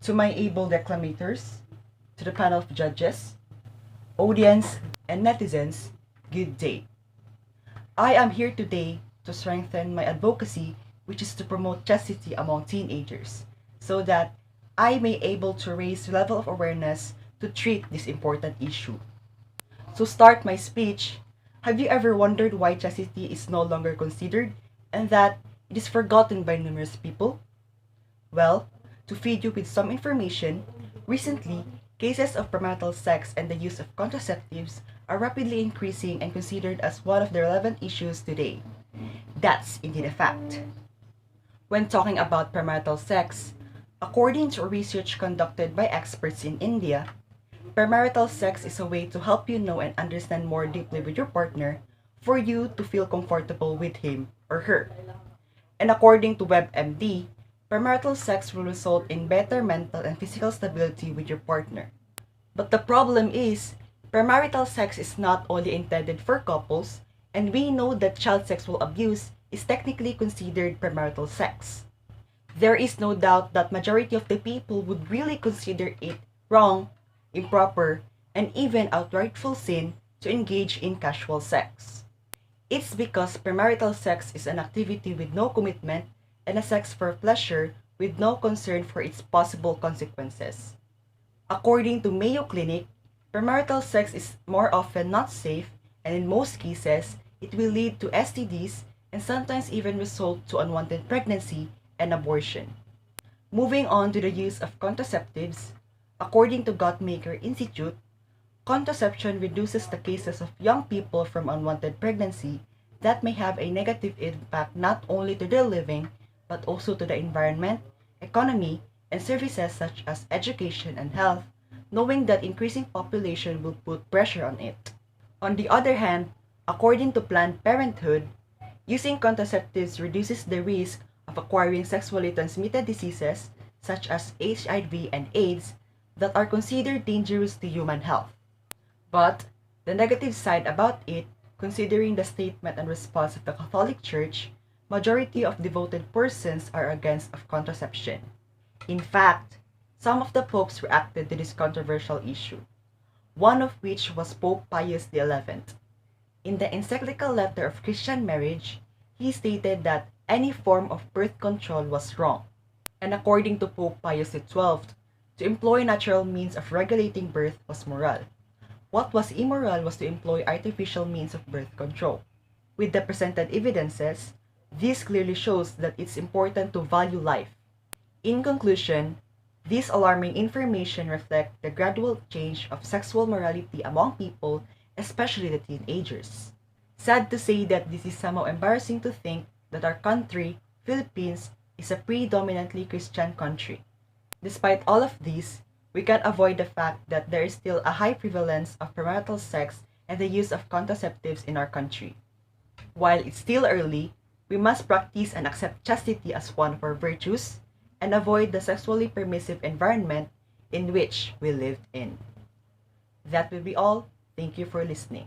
To my able declamators, to the panel of judges, audience, and netizens, good day. I am here today to strengthen my advocacy, which is to promote chastity among teenagers, so that I may able to raise the level of awareness to treat this important issue. To start my speech, have you ever wondered why chastity is no longer considered and that it is forgotten by numerous people? Well, to feed you with some information, recently, cases of premarital sex and the use of contraceptives are rapidly increasing and considered as one of the relevant issues today. That's indeed a fact. When talking about premarital sex, according to research conducted by experts in India, premarital sex is a way to help you know and understand more deeply with your partner for you to feel comfortable with him or her. And according to WebMD, premarital sex will result in better mental and physical stability with your partner. But the problem is, premarital sex is not only intended for couples, and we know that child sexual abuse is technically considered premarital sex. There is no doubt that majority of the people would really consider it wrong, improper, and even outrightful sin to engage in casual sex. It's because premarital sex is an activity with no commitment and a sex for pleasure with no concern for its possible consequences. According to Mayo Clinic, premarital sex is more often not safe, and in most cases, it will lead to STDs and sometimes even result to unwanted pregnancy and abortion. Moving on to the use of contraceptives, according to Guttmacher Institute, contraception reduces the cases of young people from unwanted pregnancy that may have a negative impact not only to their living but also to the environment, economy, and services such as education and health, knowing that increasing population will put pressure on it. On the other hand, according to Planned Parenthood, using contraceptives reduces the risk of acquiring sexually transmitted diseases such as HIV and AIDS that are considered dangerous to human health. But the negative side about it, considering the statement and response of the Catholic Church, majority of devoted persons are against of contraception. In fact, some of the popes reacted to this controversial issue, one of which was Pope Pius XI. In the encyclical Letter of Christian Marriage, he stated that any form of birth control was wrong, and according to Pope Pius XII, to employ natural means of regulating birth was moral. What was immoral was to employ artificial means of birth control. With the presented evidences, this clearly shows that it's important to value life. In conclusion, this alarming information reflects the gradual change of sexual morality among people, especially the teenagers. Sad to say that this is somehow embarrassing to think that our country, Philippines, is a predominantly Christian country. Despite all of this, we can't avoid the fact that there is still a high prevalence of premarital sex and the use of contraceptives in our country. While it's still early, we must practice and accept chastity as one of our virtues and avoid the sexually permissive environment in which we live in. That will be all. Thank you for listening.